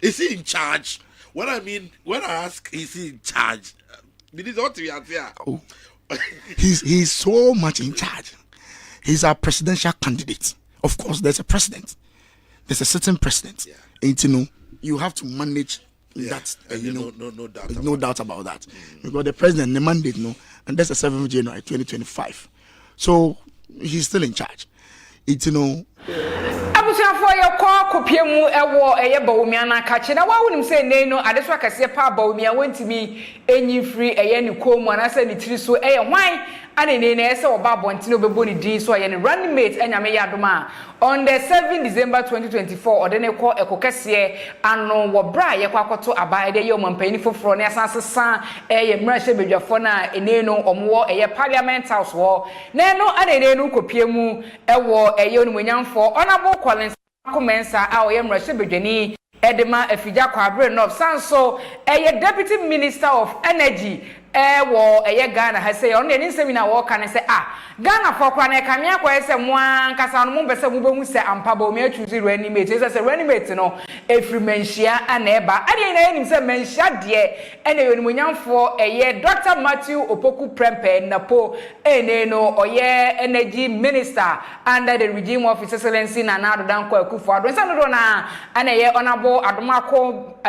Is he in charge? What I mean, when I ask, is he in charge? Oh, he's so much in charge. He's our presidential candidate. Of course, there's a president. There's a certain president. Yeah. And you have to manage that. No doubt about that. Because the president, the mandate, and that's the 7th of January 2025. So he's still in charge. For your call, Copiamu, a war, a Bawumia, and catching. I wouldn't say no. I just like I say, Pa Bawumia went to me any free a yen comb when I said it so a wine and in a so about Bontino Beboni D. So I am running mate and Yamayadoma on the 7th December 2024 or then a call a cocassier and no what bra Yakwato abide a young penny for Fronia Sansa, a mercy with your phona, a nano or more a parliament house war. Nano and a no Copiamu, a war a young winyan for honorable Collins. Commensa our Russia Bejani Edema Efija Kwabre of Sanso, a deputy minister of energy. War a Ghana has say on any seminar walk and say Ghana for Kwane Kamia Kwese one Casan Mumbesa Mubuse and Pabomia choose reanimate as a reanimate no every menshia and eba. I didn't himself mention dear and when for a year Dr. Matthew Opoku Prempe Napo Eneno or year energy minister under the regime of His Excellency Nana Danko Kufa. When Sanadona and a year honorable Adamako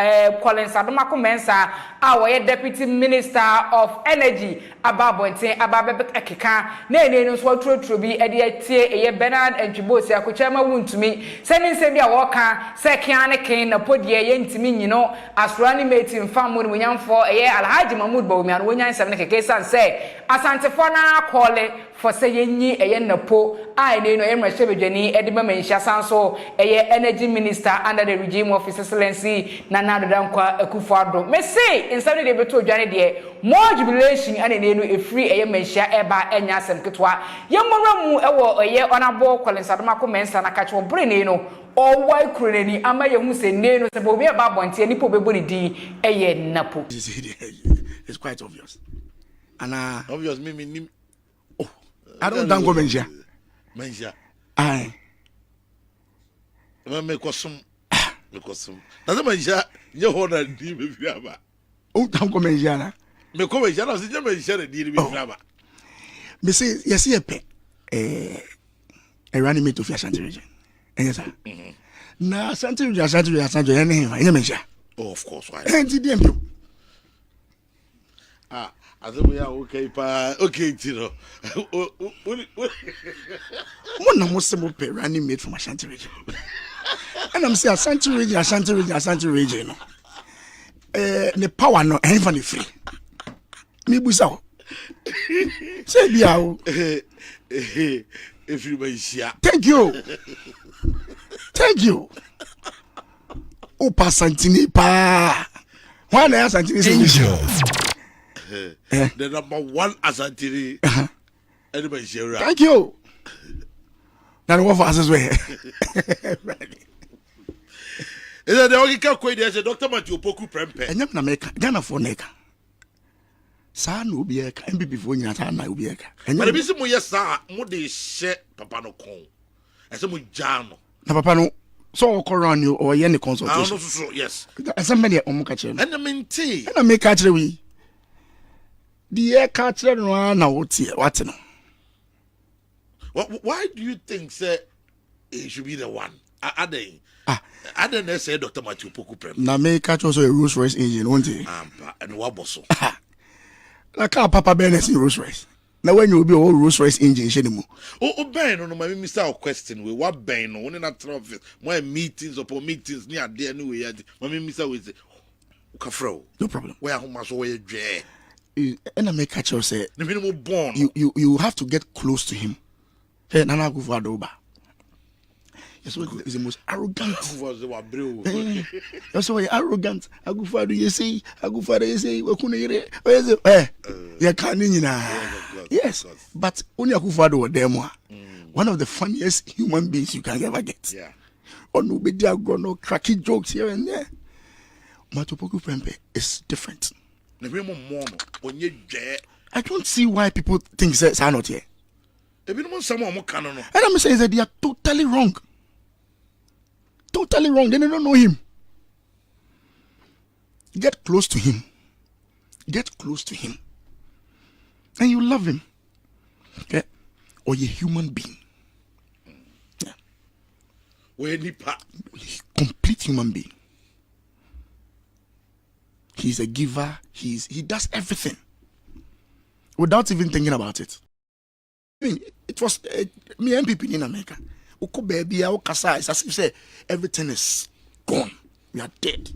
Collins Adamako Mensa, our deputy minister of energy ababonte ababe ekeka na no so trotro bi e de tie Bernard and Chibosi akochama Wontumi sending se bia wo ka se kian ne kin na podie ye ntimi nyino asrani meeting fam mo nyamfo Alhaji Mahmoud Bawumia no nyan sem ne keke san se asantefo na call for say yenyi Napo I no emrehye bedwani e de menhia sanso energy minister under the regime of His Excellency Nana Danko Akufo-Addo me say instead de beto dwane de more jubilation and a free a menshia eba enya sem ketwa yemoramu ewo honorable Collins Adamako Mensa na kacho brene no o wai kureni ama yehu se neno se bobi eba bonte ani po beboni di Napo. It's quite obvious. And obvious me oh, I don't go menshia. Aye. Me kosum. Na menshia ye hoda di me fiaba. Oh, don't go menshia na. Me come jana se jama share di me fiaba. Me say yes ye pe a running mate of Ashanti region. Yes sir. Na Ashanti region any menshia. Oh, of course why. And the I think we are okay pa okay tiro. One na most pe running mate from Ashanti region. And I'm saying Ashanti region. The power no ain't funny free. Me busa. Say bia if you mention. Thank you. O pasantini pa. Why na Asantini angel? The number one Asantini. Anybody share? Thank you. Now what for us as well. Is that the only question? There's a Dr. Matthew Opoku Prempe. And na make Ghana for neka. Sa no bi eka MPP fo nyina ta na obi eka. But be say mo yesa mo de share papa no kon. E say mo jano. Na papa no so okoran you or ye ne consultation. So yes. Somebody omo ka kire. And the minty. And make ka kire we. The ka kire no na what no. Why do you think say it should be the one? I don't say Dr. Matthew Opoku Prempe. Na me catch also a Rolls Royce engine, won't it? And what bosso? Na car Papa Bennett in Rolls Royce. Now when you will be all Rolls Royce engine, shenimu. Oh, Ben, no, my Mr. Question, we what Ben, no, one in that office, my meetings upon meetings near there, no, we had my Mr. with Kafro. No problem. Where how much way J. And I make catch you say, the minimum born. You have to get close to him. Hey, Nana Akufo-Addo. Yes, is the most arrogant. That's why arrogant. Akufo-Addo, you say, we couldn't hear it. You can't. Yes, but only Akufo-Addo was there more. One of the funniest human beings you can ever get. Yeah. Or nobody are going to cracky jokes here and there. Matthew Opoku Prempe is different. I don't see why people think that are not here. And I'm saying that they are totally wrong. Totally wrong. They don't know him. Get close to him. Get close to him. And you love him. Okay? Or you're a human being. Yeah. Where nipa. Complete human being. He's a giver. He does everything without even thinking about it. I mean, it was me and people in America. Oko baby, it's as if say everything is gone. We are dead.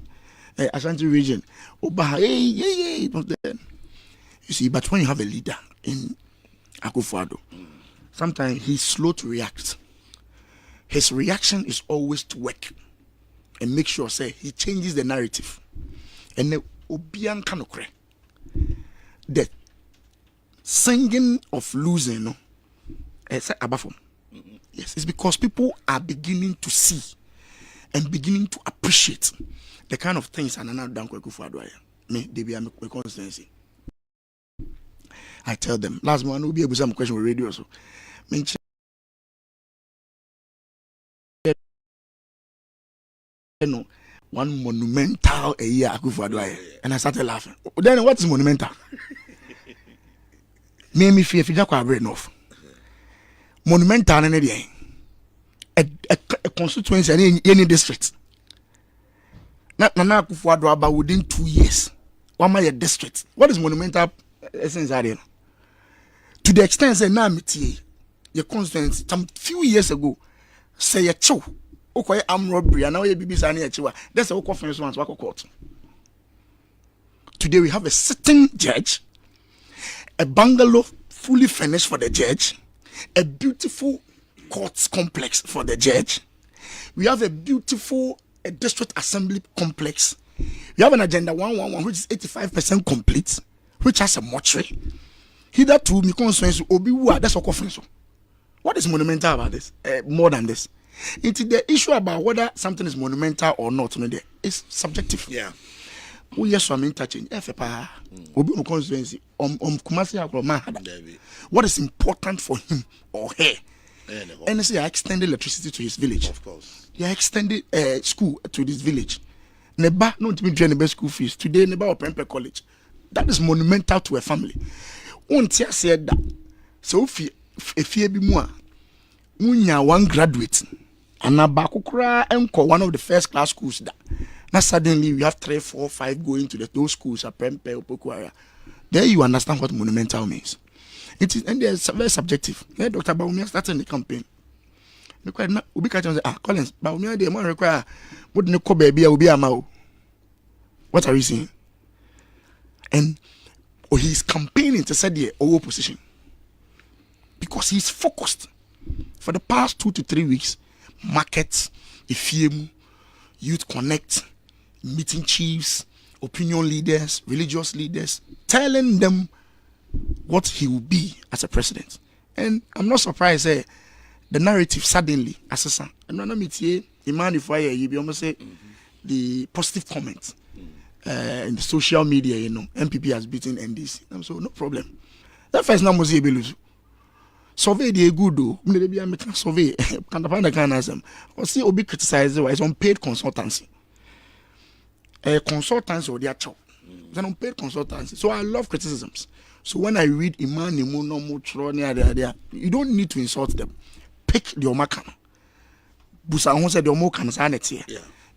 Ashanti region. Hey, not dead. You see, but when you have a leader in Akufo-Addo, sometimes he's slow to react. His reaction is always to work and make sure say he changes the narrative. And the Obian Kanokre, the singing of losing, no, it's above. Yes, it's because people are beginning to see and beginning to appreciate the kind of things and another down Akufo-Addo. Me, they be a consistency. I tell them last month will be able to some question with radio so. No, one monumental a year Akufo-Addo, and I started laughing. Then what is monumental? Me fear if you just break enough. Monumental in a constituency in any district. Not Nana Akufo-Addo about within 2 years. One my district. What is monumental essence are there? To the extent say now your constituency some few years ago say a chow. Okay, armed robbery and now you be saying that's a conference once court. Today we have a sitting judge, a bungalow fully furnished for the judge, a beautiful courts complex for the judge. We have a beautiful district assembly complex. We have an agenda 111 which is 85% complete, which has a mortuary. Hitherto, me constituency Obiwa, that's a conference. What is monumental about this? More than this. It's the issue about whether something is monumental or not. It's subjective. Yeah. Oh yes, I'm interchanging. Obi constituency. What is important for him or her? And say I extended electricity to his village. Of course. Yeah, extended school to this village. Neba not to be paying the best school fees today. Neba or Pempe College. That is monumental to a family. Untia said that. So if you be more, unya one graduate. And Abakukra enko one of the first class schools that. Now suddenly we have 3, 4, 5 going to those schools at Pempe or Pokuara. There you understand what monumental means. It is and it's very subjective. Yeah, Dr. Bawumia started the campaign. Require not Ubi catch say, Collins, Bawumia the man require wouldn't call baby will be a mao. What are you saying? And he's campaigning to set the opposition. Because he's focused. For the past 2 to 3 weeks, markets, IFIEMU, Youth Connect, meeting chiefs, opinion leaders, religious leaders, telling them what he will be as a president. And I'm not surprised the narrative suddenly, assassin. And when I meet here, you be almost say the positive comments in the social media, MPP has beaten NDC. So no problem. That first number was able survey the good though. Maybe I'm making survey. Can the find kind of or see Obi criticize it's unpaid consultancy. Consultancy or their job. It's an unpaid consultancy. So I love criticisms. So when I read Iman Nimuno Mutroni, you don't need to insult them. Pick the Omakan. Busa said the Omakan sanity.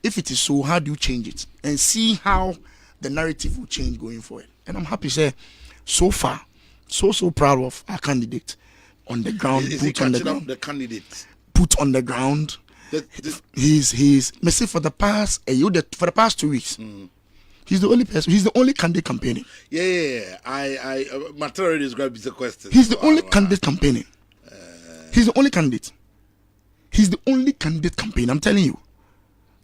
If it is so, how do you change it? And see how the narrative will change going forward. And I'm happy to say, so far, so proud of our candidate. On the ground, put on the ground. The candidate put on the ground. He's messy for the past 2 weeks. He's the only person. He's the only candidate campaigning. Yeah. I material described the question. He's the only candidate campaigning. He's the only candidate. He's the only candidate campaigning. I'm telling you,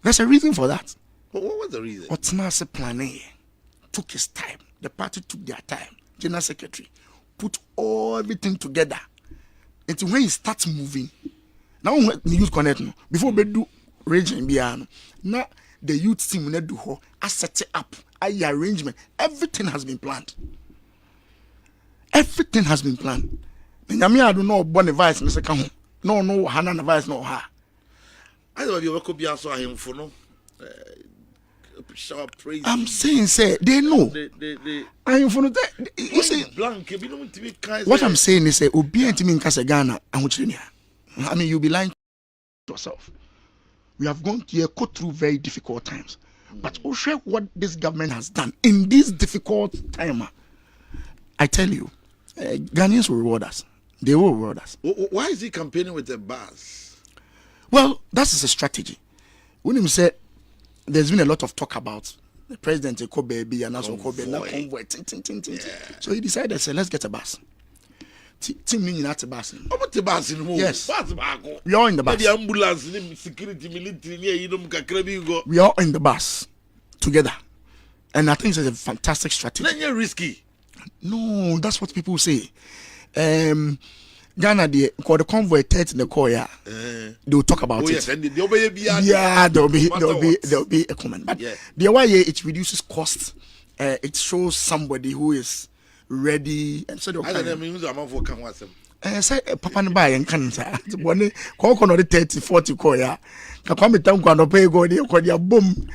there's a reason for that. But what was the reason? Otnase Plane took his time. The party took their time. General Secretary put everything together. Until when he starts moving, now when the youth connect before we do region biano, now the youth team will do ho, I set it up, I arrangement, everything has been planned. Everything has been planned. I don't know born advice, Mr. Kaho. No, Hannah advice, no her. I don't know if you could be also him for no. shower praise. I'm saying, say they know. I am from that. You say blank. What I'm saying is, say Obi and Timi Nkasa Ghana. I mean, you'll be lying to yourself. We have gone to go through very difficult times, but also what this government has done in this difficult time, I tell you, Ghanaians will reward us. They will reward us. Why is he campaigning with the bus? Well, that is a strategy. When he said there's been a lot of talk about the president baby and also convoy. So he decided, say, let's get a bus. Team meaning not a bus. Yes. We are in the bus. The ambulance, security, military, we are in the bus together. And I think it's a fantastic strategy. Then you're risky. No, that's what people say. Ghana, the convoy 30 in the car, yeah. They will talk about it. Yes, and there'll be there'll be a comment. But the way it reduces cost, it shows somebody who is ready. And so I don't mean I'm for can watch them. Say Papa and buy and can say one call on the 30-40 car, yeah. Come down, go and pay go there, boom.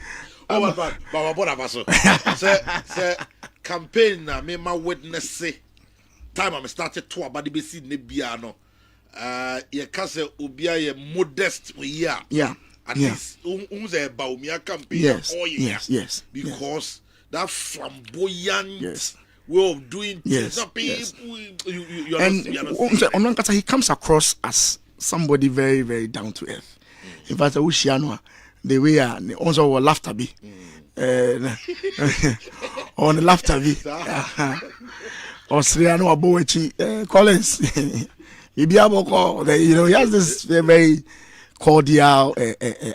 Say campaign na me ma witness say time I started to about the basi ne bia no ye ka say obia ye modest we here at least say Bawumia campaign yes because that flamboyant way of doing things you and he comes across as somebody very, very down to earth. In fact, the way also will laughter be on the laughter be Austriano Aboechi Collins. He has this very cordial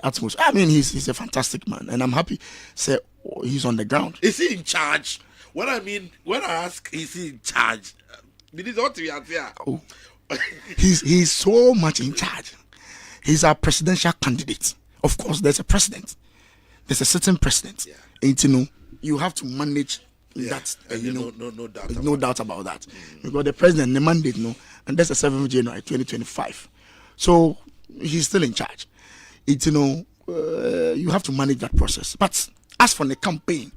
atmosphere. I mean, he's a fantastic man, and I'm happy. Say he's on the ground. Is he in charge? What I mean when I ask, is he in charge? Oh, he's so much in charge. He's our presidential candidate. Of course, there's a president. There's a certain president. And you have to manage that. No doubt about that. Because the president, the mandate, and that's the 7th of January 2025. So he's still in charge. You have to manage that process. But as for the campaign,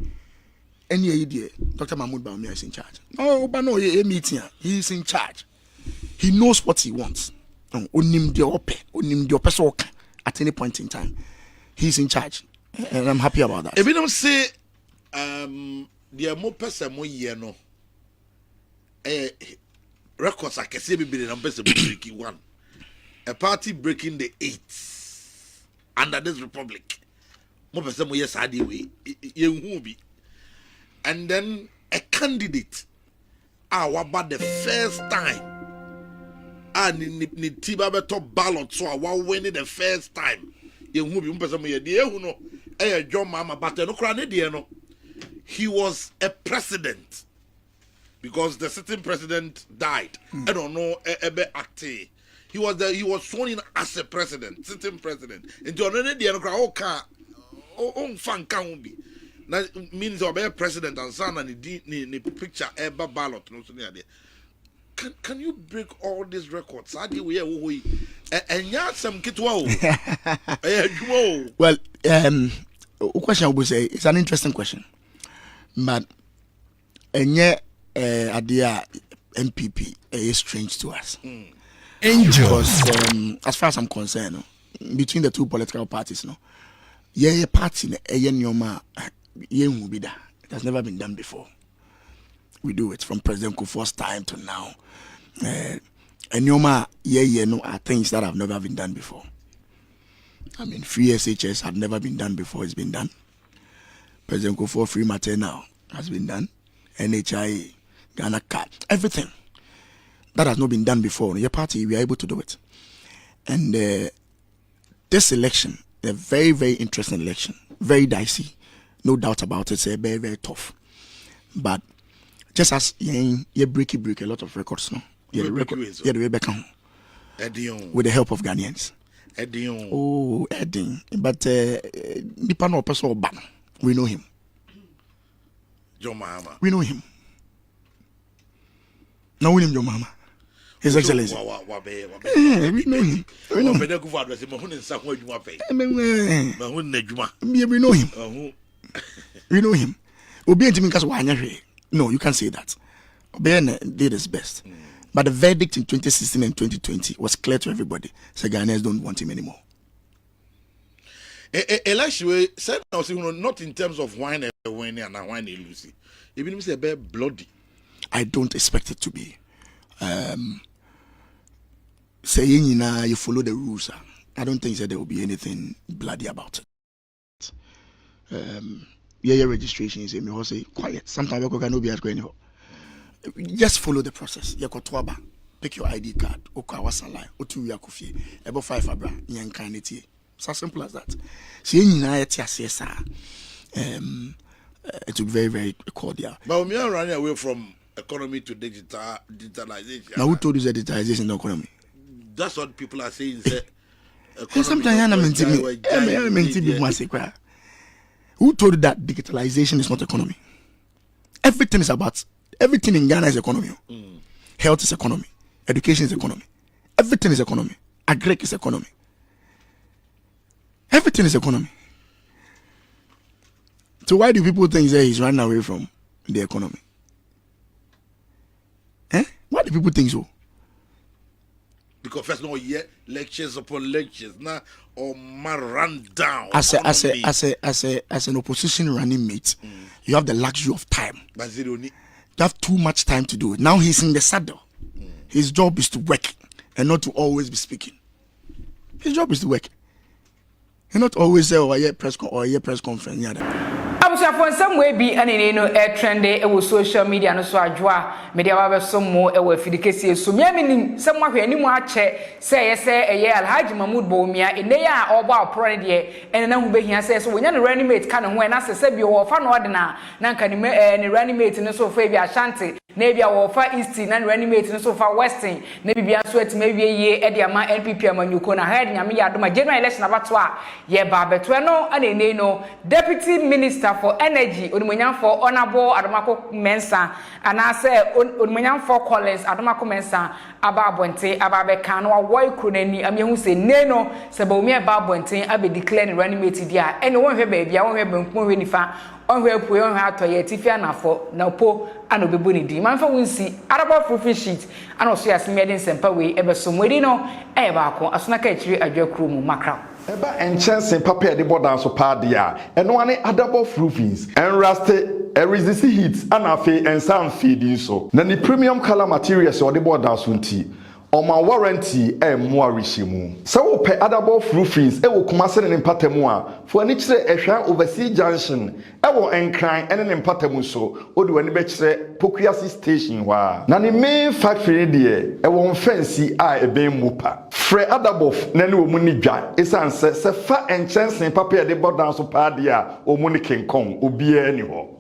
any idea, Dr. Mahmoud Bawumia is in charge. Oh, but no, he's in charge. He knows what he wants. At any point in time, he's in charge, and I'm happy about that. If you don't say, the more person more year no, records I can say be the person breaking one, a party breaking the 8th under this republic. More person more years had way, and then a candidate, about the first time. And in Tiba top ballot, so I was winning the first time. You who be person me dear who know John Mama, but no cranny he was a president because the sitting president died. I don't know acting. He was sworn in as a president, sitting president. And John fan can be. That means you're a president and son and the picture ever ballot no so near there. Can you break all these records? Well, question I would say it's an interesting question, but idea MPP is strange to us. Because as far as I'm concerned, between the two political parties, party it has never been done before. We do it from President Kufuor's time to now. And are things that have never been done before. I mean, free SHS have never been done before. It's been done. President Kufuor free maternal has been done. NHI, Ghana card, everything that has not been done before. Your party, we are able to do it. And this election, a very, very interesting election, very dicey, no doubt about it. It's very, very tough. But just as you break a lot of records, no? The Rebecca with the help of Ghanaians. Edding. But Nipa no person ban. We know him. John Mahama. We know him. Now we know John Mahama. His Excellency. We know him. We know him. We know him. Obi and Timinkas Wanyari. No, you can't say that. Obi did his best. But the verdict in 2016 and 2020 was clear to everybody. So Ghanaians don't want him anymore. Elisha said, not in terms of wine and wine and wine and Lucy. Even if it's a bit bloody. I don't expect it to be. Saying you follow the rules. I don't think that there will be anything bloody about it. Yeah, registration is a say quiet. Sometimes you can be as going. Just follow the process. You go to pick your ID card. Okawasala, Otu Yakufi, about 5 abra, Yankanity. It's as simple as that. Seeing it will be very, very cordial. But we are running away from economy to digitalization. Now, who told you that digitalization in the economy? That's what people are saying. Sometimes who told you that digitalization is not economy? Everything in Ghana is economy. Health is economy. Education is economy. Everything is economy. Agri is economy. Everything is economy. So why do people think that he's running away from the economy? Why do people think so? Because first no lectures upon lectures now or man run down. As an opposition running mate, you have the luxury of time. But you have too much time to do it. Now he's in the saddle. His job is to work and not to always be speaking. His job is to work. And not always say press conference. For some way be an air trend it was social media no so adwa media wa so mo e wa fidikesi so me minim somewhere hwe ni mo ache say Alhaji Mahmood Bawumia ene ya obo apro ne de ene na hu behia say so wonya ne running mate ka ne ho na se bi wo fa no de na nka ne running mate ne so fa bi Ashanti na bia wo fa East na running mate ne so fa Western na bibia so atima wie ye e de ama NPP amanyuko na head nyame ya adoma general election abato a ye ba beto no ane no deputy minister for energy onimonyamfo Honorable Adomako Mensa anase onimonyamfo Collins Adomako Mensa aba abonte aba be kan no awoy kunani amyehu se neno se Bawumia ba abonte abe declare ne running mate dia ene won hwe ba bia won hwe bankum hwe nifa onhwe apuye onhwe atoye tifia nafo Napo ano bebu ni di manfa wonsi araba proofing sheet ano so yasemede nsempa we ebeso mwedi no e ba ko asona ka chiri adwakru mu makra eba enchansen papa de bodan so pa dia eno ane adabo roofings enraste resist heat anafe ensam feeding so na ni premium color materials o de bodan so nti Oma warranty mo arishimu. So wo pe adabo roofings wo kumase ne mpatamu a fo ani kire ehwa overseas junction wo enkran ene ne mpatamu so odi wani be kire Pokuasi station wa na ne main factory de wo mfansi a eben mu pa fre adabo na ne wo mu ni dwa esanse se fa enchansen papa de bodan so pa de a o mu ni kenkon obi ani ho